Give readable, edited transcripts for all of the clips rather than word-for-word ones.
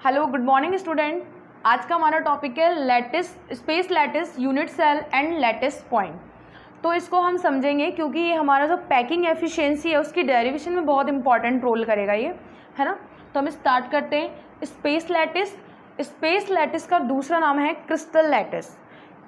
Hello good morning student. आज का हमारा टॉपिक है lattice, space lattice, unit cell and lattice point. तो इसको हम समझेंगे क्योंकि ये हमारा जो पैकिंग एफिशिएंसी है उसकी डेरिवेशन में बहुत इंपॉर्टेंट रोल करेगा ये, है ना। तो हम स्टार्ट करते हैं। स्पेस लैटिस, स्पेस लैटिस का दूसरा नाम है क्रिस्टल लैटिस,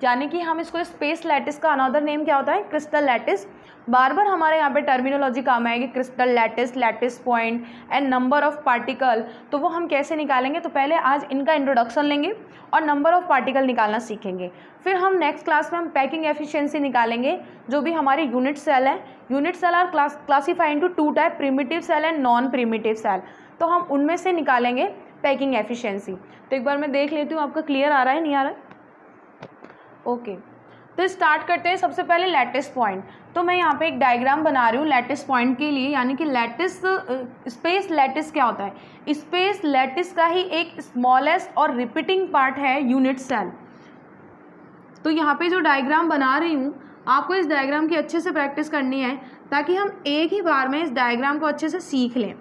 यानी कि हम इसको स्पेस लैटिस का अनदर नेम क्या होता है, क्रिस्टल लैटिस। बार बार हमारे यहाँ पे टर्मिनोलॉजी काम आएगी, crystal lattice, lattice point and number of particle. तो वो हम कैसे निकालेंगे, तो पहले आज इनका इंट्रोडक्शन लेंगे और नंबर ऑफ पार्टिकल निकालना सीखेंगे। फिर हम नेक्स्ट क्लास में हम पैकिंग एफिशिएंसी निकालेंगे, जो भी हमारे यूनिट सेल है। Unit cell are classify into two type, primitive cell and non primitive cell. तो हम उनमें से निकालेंगे पैकिंग एफिशिएंसी। तो एक बार मैं देख लेती हूँ आपका क्लियर आ रहा है नहीं आ रहा है। ओके, तो स्टार्ट करते हैं। सबसे पहले लैटिस पॉइंट। तो मैं यहाँ पे एक डायग्राम बना रही हूँ लैटिस पॉइंट के लिए, यानी कि लैटिस, स्पेस लैटिस क्या होता है। स्पेस लैटिस का ही एक स्मॉलेस्ट और रिपीटिंग पार्ट है यूनिट सेल। तो यहाँ पे जो डायग्राम बना रही हूँ, आपको इस डायग्राम की अच्छे से प्रैक्टिस करनी है ताकि हम एक ही बार में इस डायग्राम को अच्छे से सीख लें।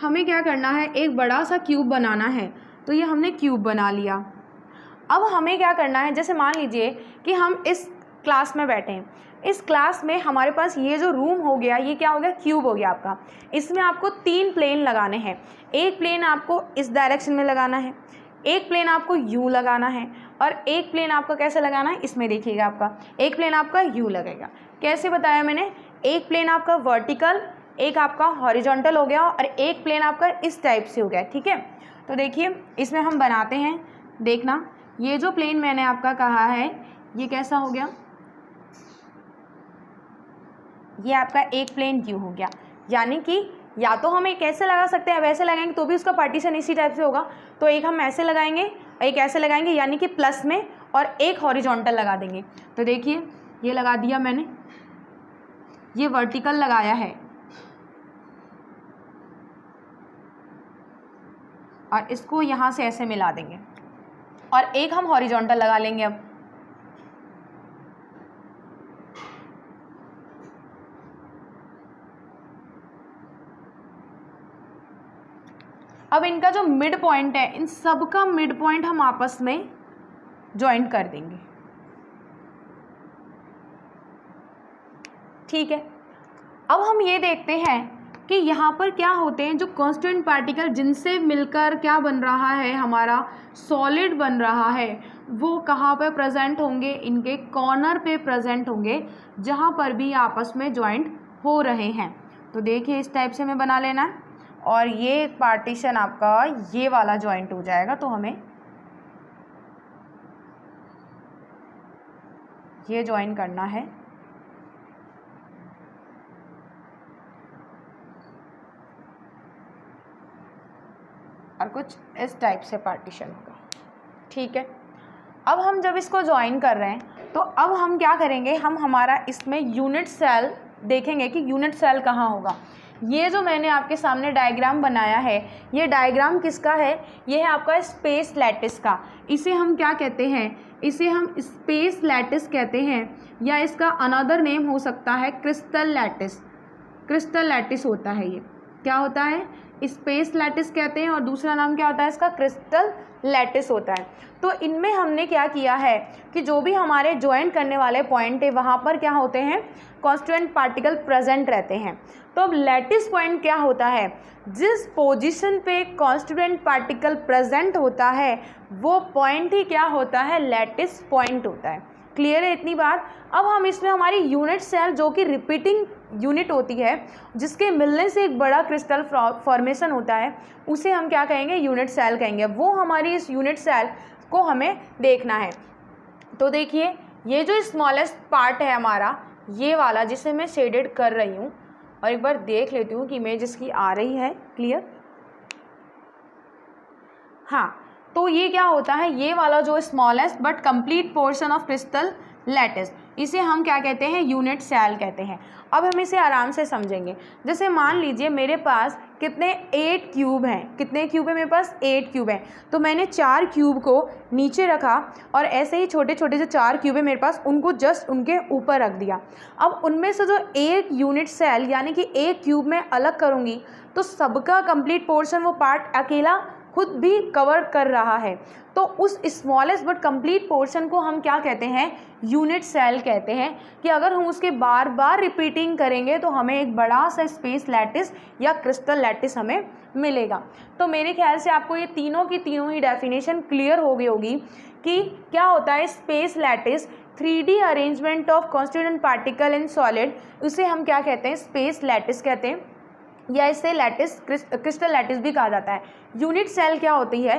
हमें क्या करना है, एक बड़ा सा क्यूब बनाना है। तो ये हमने क्यूब बना लिया। अब हमें क्या करना है, जैसे मान लीजिए कि हम इस क्लास में बैठे हैं। इस क्लास में हमारे पास ये जो रूम हो गया, ये क्या हो गया, क्यूब हो गया आपका। इसमें आपको 3 प्लेन लगाने हैं। एक प्लेन आपको इस डायरेक्शन में लगाना है, एक प्लेन आपको यू लगाना है, और एक प्लेन आपको कैसे लगाना है, इसमें देखिएगा आपका एक प्लेन आपका यू लगेगा। कैसे बताया मैंने, एक प्लेन आपका वर्टिकल, एक आपका हॉरिजॉन्टल हो गया, और एक प्लेन आपका इस टाइप से हो गया। ठीक है, तो देखिए इसमें हम बनाते हैं। देखना, ये जो प्लेन मैंने आपका कहा है ये कैसा हो गया, ये आपका एक प्लेन यू हो गया। यानी कि या तो हम एक ऐसे लगा सकते हैं, वैसे लगाएंगे तो भी उसका पार्टीशन इसी टाइप से होगा। तो एक हम ऐसे लगाएंगे, एक ऐसे लगाएंगे, यानी कि प्लस में, और एक हॉरिजॉन्टल लगा देंगे। तो देखिए ये लगा दिया मैंने, ये वर्टिकल लगाया है, और इसको यहाँ से ऐसे मिला देंगे, और एक हम हॉरिजॉन्टल लगा लेंगे। अब इनका जो मिड पॉइंट है, इन सब का मिड पॉइंट हम आपस में ज्वाइंट कर देंगे। ठीक है, अब हम ये देखते हैं कि यहाँ पर क्या होते हैं, जो कांस्टेंट पार्टिकल जिनसे मिलकर क्या बन रहा है, हमारा सॉलिड बन रहा है, वो कहाँ पे प्रेजेंट होंगे, इनके कॉर्नर पे प्रेजेंट होंगे, जहाँ पर भी आपस में ज्वाइंट हो रहे हैं। तो देखिए इस टाइप से हमें बना लेना है, और ये पार्टीशन आपका ये वाला ज्वाइंट हो जाएगा। तो हमें ये ज्वाइन करना है, और कुछ इस टाइप से पार्टीशन होगा। ठीक है, अब हम जब इसको ज्वाइन कर रहे हैं, तो अब हम क्या करेंगे, हम हमारा इसमें यूनिट सेल देखेंगे कि यूनिट सेल कहाँ होगा। ये जो मैंने आपके सामने डायग्राम बनाया है, ये डायग्राम किसका है, ये है आपका स्पेस लैटिस का। इसे हम क्या कहते हैं, इसे हम स्पेस लैटिस कहते हैं, या इसका अनदर नेम हो सकता है क्रिस्टल लैटिस। क्रिस्टल लैटिस होता है, ये क्या होता है, स्पेस लैटिस कहते हैं, और दूसरा नाम क्या होता है इसका, क्रिस्टल लैटिस होता है। तो इनमें हमने क्या किया है कि जो भी हमारे ज्वाइंट करने वाले पॉइंट है, वहाँ पर क्या होते हैं, कांस्टेंट पार्टिकल प्रेजेंट रहते हैं। तो अब लैटिस पॉइंट क्या होता है, जिस पोजीशन पे कांस्टेंट पार्टिकल प्रेजेंट होता है वो पॉइंट ही क्या होता है, लैटिस पॉइंट होता है। क्लियर है इतनी बात। अब हम इसमें हमारी यूनिट सेल, जो कि रिपीटिंग यूनिट होती है, जिसके मिलने से एक बड़ा क्रिस्टल फॉर्मेशन होता है, उसे हम क्या कहेंगे, यूनिट सेल कहेंगे। वो हमारी इस यूनिट सेल को हमें देखना है। तो देखिए ये जो स्मॉलेस्ट पार्ट है हमारा, ये वाला जिसे मैं शेडेड कर रही हूँ, और एक बार देख लेती हूँ कि इमेज इसकी आ रही है क्लियर। हाँ, तो ये क्या होता है, ये वाला जो smallest but complete portion of crystal lattice, इसे हम क्या कहते हैं, यूनिट सेल कहते हैं। अब हम इसे आराम से समझेंगे। जैसे मान लीजिए मेरे पास कितने 8 क्यूब हैं, कितने क्यूब है मेरे पास, 8 क्यूब हैं। तो मैंने 4 क्यूब को नीचे रखा और ऐसे ही छोटे छोटे जो 4 क्यूब है मेरे पास उनको जस्ट उनके ऊपर रख दिया। अब उनमें से जो एक यूनिट सेल यानी कि एक क्यूब में अलग करूँगी तो सबका कंप्लीट पोर्शन वो पार्ट अकेला खुद भी कवर कर रहा है। तो उस स्मॉलेस्ट बट कंप्लीट पोर्शन को हम क्या कहते हैं, यूनिट सेल कहते हैं। कि अगर हम उसके बार बार रिपीटिंग करेंगे तो हमें एक बड़ा सा स्पेस लैटिस या क्रिस्टल लैटिस हमें मिलेगा। तो मेरे ख्याल से आपको ये तीनों की तीनों ही डेफिनेशन क्लियर हो गई होगी कि क्या होता है space lattice, 3D arrangement of constituent particle in solid, उसे हम क्या कहते हैं, स्पेस लैटिस कहते हैं, या इसे लैटिस क्रिस्टल लैटिस भी कहा जाता है। यूनिट सेल क्या होती है,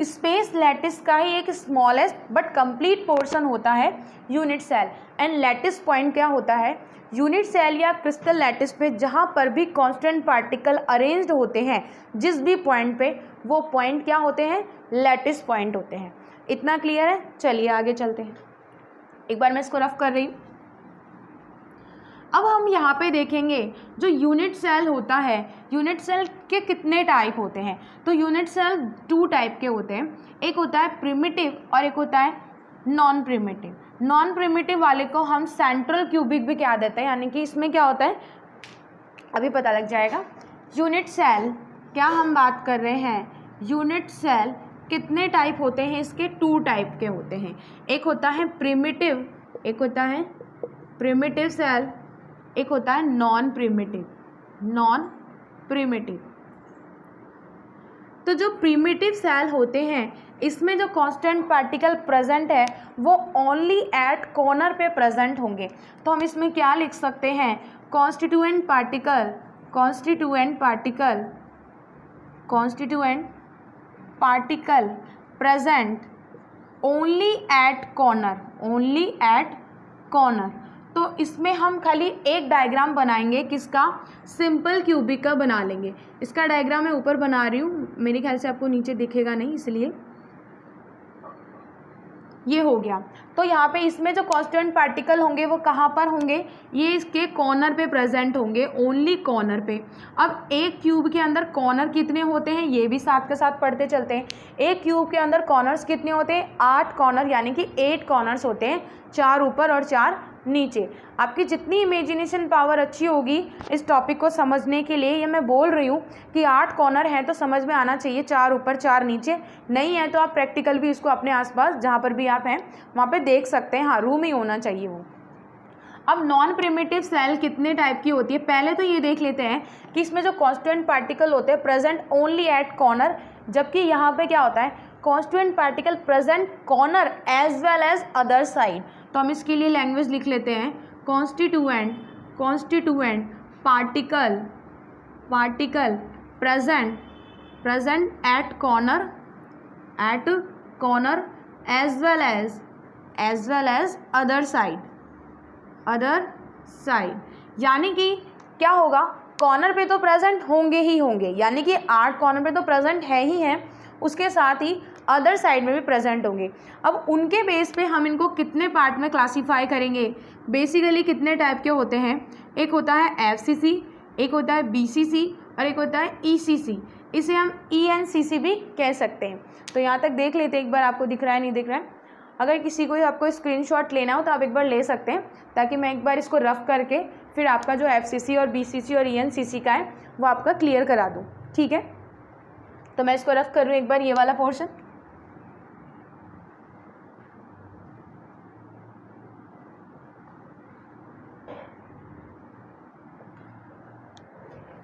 स्पेस लैटिस का ही एक स्मॉलेस्ट बट कंप्लीट पोर्शन होता है unit cell. And lattice point क्या होता है, यूनिट सेल या क्रिस्टल लैटिस पे जहाँ पर भी कांस्टेंट पार्टिकल अरेंज्ड होते हैं जिस भी पॉइंट पे, वो पॉइंट क्या होते हैं, लैटिस पॉइंट होते हैं। इतना क्लियर है? चलिए आगे चलते हैं। एक बार मैं इसको रफ कर रही हूँ। अब हम यहाँ पे देखेंगे जो यूनिट सेल होता है, यूनिट सेल के कितने टाइप होते हैं। तो यूनिट सेल 2 टाइप के होते हैं, एक होता है प्रिमिटिव और एक होता है नॉन प्रिमिटिव। नॉन प्रिमिटिव वाले को हम सेंट्रल क्यूबिक भी कह देते हैं, यानी कि इसमें क्या होता है अभी पता लग जाएगा। यूनिट सेल क्या हम बात कर रहे हैं, यूनिट सेल कितने टाइप होते हैं, इसके 2 टाइप के होते हैं। एक होता है प्रिमिटिव, एक होता है प्रिमिटिव सेल, एक होता है नॉन प्रिमिटिव, नॉन प्रिमिटिव। तो जो प्रिमिटिव सेल होते हैं इसमें जो कांस्टेंट पार्टिकल प्रेजेंट है वो ओनली एट कॉर्नर पे प्रेजेंट होंगे। तो हम इसमें क्या लिख सकते हैं, constituent particle, constituent particle, constituent particle present only at corner, only at corner. तो इसमें हम खाली एक डायग्राम बनाएंगे, किसका, सिंपल क्यूबिक का बना लेंगे। इसका डायग्राम मैं ऊपर बना रही हूँ, मेरे ख्याल से आपको नीचे दिखेगा नहीं, इसलिए ये हो गया। तो यहाँ पे इसमें जो कांस्टेंट पार्टिकल होंगे वो कहाँ पर होंगे, ये इसके कॉर्नर पे प्रेजेंट होंगे, ओनली कॉर्नर पे। अब एक क्यूब के अंदर कॉर्नर कितने होते हैं ये भी साथ के साथ पढ़ते चलते हैं। एक क्यूब के अंदर कॉर्नर्स कितने होते हैं, 8 कॉर्नर, यानी कि 8 कॉर्नर्स होते हैं, 4 ऊपर और 4 नीचे। आपकी जितनी इमेजिनेशन पावर अच्छी होगी इस टॉपिक को समझने के लिए, ये मैं बोल रही हूँ कि 8 कॉर्नर हैं तो समझ में आना चाहिए 4 ऊपर 4 नीचे। नहीं है तो आप प्रैक्टिकल भी इसको अपने आसपास जहाँ पर भी आप हैं वहाँ पे देख सकते हैं, हाँ रूम ही होना चाहिए वो। अब नॉन प्रिमिटिव सेल कितने टाइप की होती है, पहले तो ये देख लेते हैं कि इसमें जो कांस्टेंट पार्टिकल होते हैं प्रेजेंट ओनली एट कॉर्नर, जबकि यहाँ पे क्या होता है, constant particle present corner as well as other side. तो हम इसके लिए लैंग्वेज लिख लेते हैं, constituent, constituent particle, particle present, present at corner, at corner as well as other side, other side. यानी कि क्या होगा, कॉर्नर पे तो प्रेजेंट होंगे ही होंगे, यानी कि 8 कॉर्नर पे तो प्रेजेंट है ही हैं, उसके साथ ही अदर साइड में भी प्रेजेंट होंगे। अब उनके बेस पे हम इनको कितने पार्ट में क्लासीफाई करेंगे, बेसिकली कितने टाइप के होते हैं, एक होता है FCC, एक होता है BCC और एक होता है ECC। इसे हम ENCC भी कह सकते हैं। तो यहाँ तक देख लेते हैं एक बार, आपको दिख रहा है नहीं दिख रहा है। अगर किसी को आपको स्क्रीनशॉट लेना हो तो आप एक बार ले सकते हैं, ताकि मैं एक बार इसको रफ करके फिर आपका जो FCC और BCC और ENCC का है वो आपका क्लियर करा दूँ। ठीक है, तो मैं इसको रफ कर रही हूँ एक बार, ये वाला पोर्शन।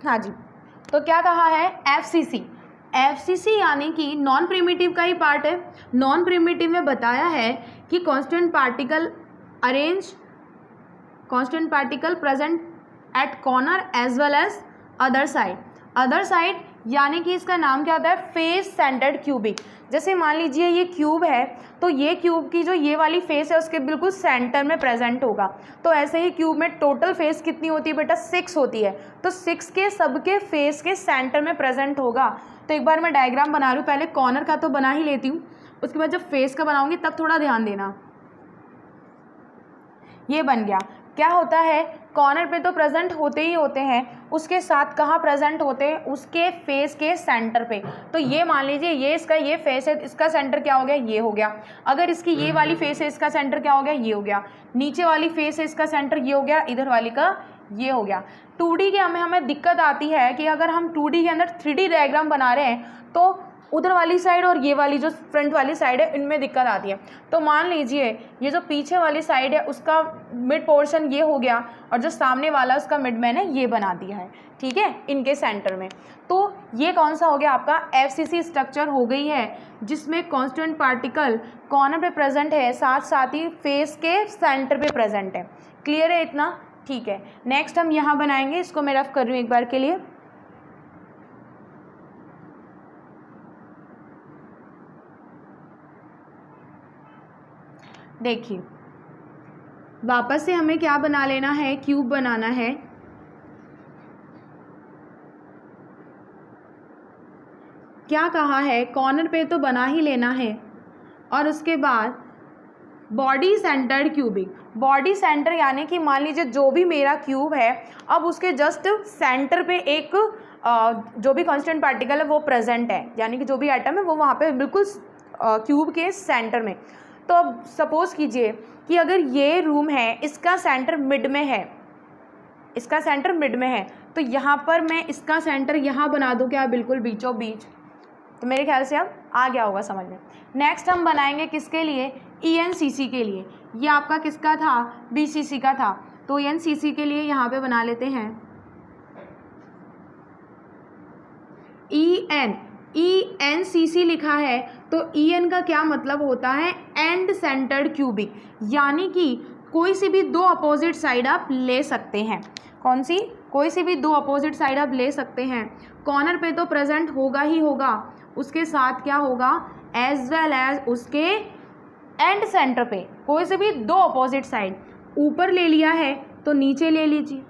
हाँ जी, तो क्या कहा है, FCC, FCC यानी कि नॉन प्रिमिटिव का ही पार्ट है। नॉन प्रिमिटिव में बताया है कि constant particle arrange, constant particle present at corner as well as other side. Other side यानी कि इसका नाम क्या होता है, फेस सेंटर्ड क्यूबिक। जैसे मान लीजिए ये क्यूब है तो ये क्यूब की जो ये वाली फेस है उसके बिल्कुल सेंटर में प्रेजेंट होगा। तो ऐसे ही क्यूब में टोटल फेस कितनी होती है बेटा, 6 होती है। तो 6 के सबके फेस के सेंटर में प्रेजेंट होगा। तो एक बार मैं डायग्राम बना रही हूँ, पहले कॉर्नर का तो बना ही लेती हूँ, उसके बाद जब फेस का बनाऊंगी तब थोड़ा ध्यान देना। ये बन गया। क्या होता है, कॉर्नर पे तो प्रेजेंट होते ही होते हैं, उसके साथ कहाँ प्रेजेंट होते हैं, उसके फेस के सेंटर पे। तो ये मान लीजिए ये इसका ये फेस है, इसका सेंटर क्या हो गया, ये हो गया। अगर इसकी ये वाली फेस है, इसका सेंटर क्या हो गया, ये हो गया। नीचे वाली फेस है, इसका सेंटर ये हो गया, इधर वाली का ये हो गया। 2D के हमें दिक्कत आती है कि अगर हम 2D के अंदर 3D डायग्राम बना रहे हैं तो उधर वाली साइड और ये वाली जो फ्रंट वाली साइड है इनमें दिक्कत आती है। तो मान लीजिए ये जो पीछे वाली साइड है उसका मिड पोर्शन ये हो गया और जो सामने वाला उसका मिड मैंने ये बना दिया है, ठीक है, इनके सेंटर में। तो ये कौन सा हो गया आपका FCC स्ट्रक्चर हो गई है, जिसमें कांस्टेंट पार्टिकल कॉर्नर पे प्रेजेंट है, साथ साथ ही फेस के सेंटर पे प्रेजेंट है। क्लियर है इतना? ठीक है। नेक्स्ट हम यहाँ बनाएंगे, इसको मैं रफ कर रही हूँ एक बार के लिए। देखिए वापस से हमें क्या बना लेना है, क्यूब बनाना है। क्या कहा है, कॉर्नर पे तो बना ही लेना है और उसके बाद body centred cubic. Body centre यानी कि मान लीजिए जो भी मेरा क्यूब है, अब उसके जस्ट सेंटर पे एक जो भी कांस्टेंट पार्टिकल है वो प्रेजेंट है, यानी कि जो भी एटम है वो वहाँ पे बिल्कुल क्यूब के सेंटर में। तो अब सपोज कीजिए कि अगर ये रूम है, इसका सेंटर मिड में है, इसका सेंटर मिड में है, तो यहाँ पर मैं इसका सेंटर यहाँ बना दूँ क्या, बिल्कुल बीचों बीच। तो मेरे ख्याल से अब आ गया होगा समझ में। नेक्स्ट हम बनाएंगे किसके लिए, ENCC के लिए। ये आपका किसका था, BCC का था। तो ENCC के लिए यहाँ पे बना लेते हैं ENCC लिखा है। तो EN का क्या मतलब होता है, एंड सेंटर्ड क्यूबिक, यानी कि कोई सी भी दो अपोजिट साइड आप ले सकते हैं। कौन सी, कोई सी भी दो अपोजिट साइड आप ले सकते हैं। कॉर्नर पे तो प्रेजेंट होगा ही होगा, उसके साथ क्या होगा, एज वेल एज उसके एंड सेंटर पे कोई से भी दो अपोजिट साइड। ऊपर ले लिया है तो नीचे ले लीजिए,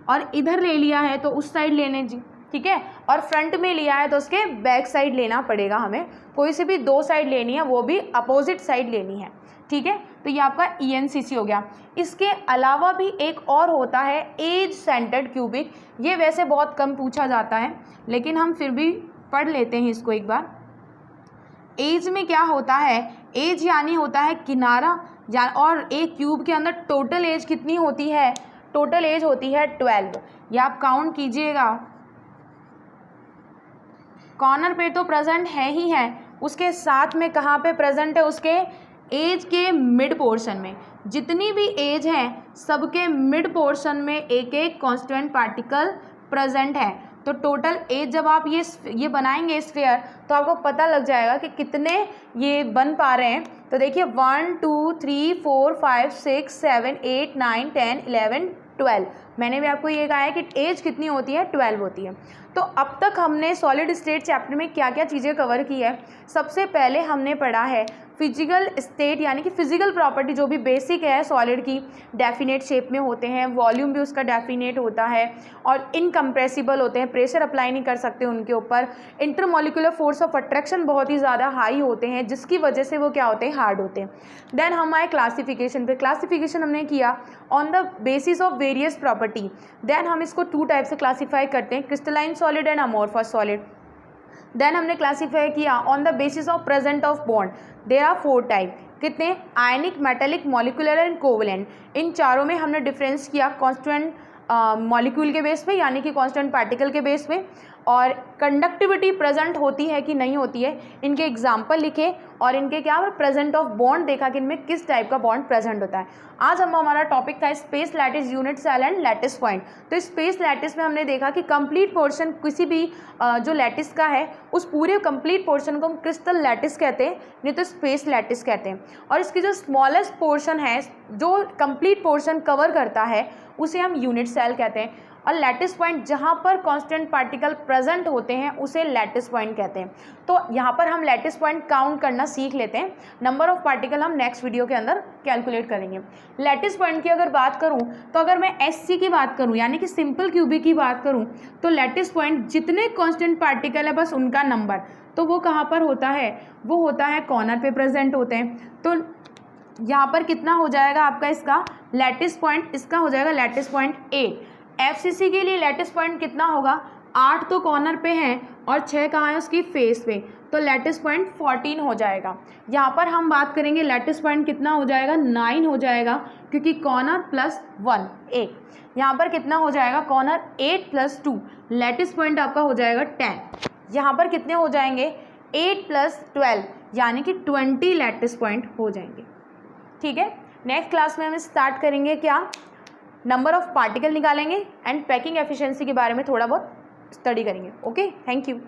और इधर ले लिया है तो उस साइड लेने जी, ठीक है। और फ्रंट में लिया है तो उसके बैक साइड लेना पड़ेगा हमें। कोई से भी दो साइड लेनी है, वो भी अपोजिट साइड लेनी है, ठीक है। तो ये आपका ENCC हो गया। इसके अलावा भी एक और होता है एज सेंटर्ड क्यूबिक। ये वैसे बहुत कम पूछा जाता है, लेकिन हम फिर भी पढ़ लेते हैं इसको एक बार। एज में क्या होता है, एज यानी होता है किनारा, या और एक क्यूब के अंदर टोटल एज कितनी होती है, टोटल एज होती है 12। ये आप काउंट कीजिएगा। कॉर्नर पे तो प्रेजेंट है ही है, उसके साथ में कहाँ पे प्रेजेंट है, उसके एज के मिड पोर्शन में। जितनी भी एज है सबके मिड पोर्शन में एक एक कांस्टेंट पार्टिकल प्रेजेंट है। तो टोटल एज जब आप ये बनाएंगे स्फीयर, तो आपको पता लग जाएगा कि कितने ये बन पा रहे हैं। तो देखिए 1 2 3 4 5 6 7 8 9 10 11 12। मैंने भी आपको ये कहा है कि एज कितनी होती है, 12 होती है। तो अब तक हमने सॉलिड स्टेट चैप्टर में क्या क्या चीज़ें कवर की है। सबसे पहले हमने पढ़ा है फिजिकल स्टेट, यानी कि फिजिकल प्रॉपर्टी जो भी बेसिक है सॉलिड की, डेफिनेट शेप में होते हैं, वॉल्यूम भी उसका डेफिनेट होता है, और इनकम्प्रेसिबल होते हैं, प्रेशर अप्लाई नहीं कर सकते उनके ऊपर। इंटरमोलिकुलर फोर्स ऑफ अट्रैक्शन बहुत ही ज़्यादा हाई होते हैं, जिसकी वजह से वो क्या होते हैं, हार्ड होते हैं। देन हम आए क्लासिफिकेशन पे। क्लासिफिकेशन हमने किया on the basis of various property. Then हम इसको 2 टाइप से क्लासीफाई करते हैं, crystalline solid and amorphous solid. Then हमने क्लासीफाई किया on the basis of present of bond. There are 4 type, कितने, ionic, metallic, molecular and covalent. इन चारों में हमने डिफरेंस किया कांस्टेंट मॉलिक्यूल के बेस पे, यानी कि कांस्टेंट पार्टिकल के बेस पे, और कंडक्टिविटी प्रेजेंट होती है कि नहीं होती है, इनके एग्जाम्पल लिखे, और इनके क्या प्रेजेंट ऑफ बॉन्ड देखा कि इनमें किस टाइप का बॉन्ड प्रेजेंट होता है। आज हमारा टॉपिक था space lattice, unit cell and lattice point. तो स्पेस लैटिस में हमने देखा कि कंप्लीट पोर्शन किसी भी जो लैटिस का है, उस पूरे कंप्लीट पोर्शन को हम क्रिस्टल लैटिस कहते हैं, नहीं तो स्पेस लैटिस कहते हैं। और इसकी जो स्मॉलेस्ट पोर्शन है, जो कंप्लीट पोर्शन कवर करता है, उसे हम यूनिट सेल कहते हैं। और लैटिस पॉइंट जहाँ पर कांस्टेंट पार्टिकल प्रेजेंट होते हैं उसे लैटिस पॉइंट कहते हैं। तो यहाँ पर हम लैटिस पॉइंट काउंट करना सीख लेते हैं। नंबर ऑफ पार्टिकल हम नेक्स्ट वीडियो के अंदर कैलकुलेट करेंगे। लैटिस पॉइंट की अगर बात करूँ, तो अगर मैं SC की बात करूँ, यानी कि सिंपल क्यूबिक की बात करूँ, तो लैटिस पॉइंट जितने कांस्टेंट पार्टिकल है बस उनका नंबर, तो वो कहाँ पर होता है, वो होता है कॉर्नर पे प्रेजेंट होते हैं। तो यहाँ पर कितना हो जाएगा आपका इसका लैटिस पॉइंट, इसका हो जाएगा लैटिस पॉइंट 8। एफसीसी के लिए लैटिस पॉइंट कितना होगा, 8 तो कॉर्नर पे हैं और 6 कहाँ है उसकी फेस पे, तो लैटिस पॉइंट 14 हो जाएगा। यहाँ पर हम बात करेंगे लैटिस पॉइंट कितना हो जाएगा, 9 हो जाएगा, क्योंकि कॉर्नर प्लस 1 8। यहाँ पर कितना हो जाएगा, कॉर्नर 8 + 2, लैटिस पॉइंट आपका हो जाएगा 10। यहाँ पर कितने हो जाएंगे, 8 + 12 यानी कि 20 लैटिस पॉइंट हो जाएंगे। ठीक है, नेक्स्ट क्लास में हम स्टार्ट करेंगे क्या, नंबर ऑफ पार्टिकल निकालेंगे एंड पैकिंग एफिशिएंसी के बारे में थोड़ा बहुत स्टडी करेंगे। Okay, thank you.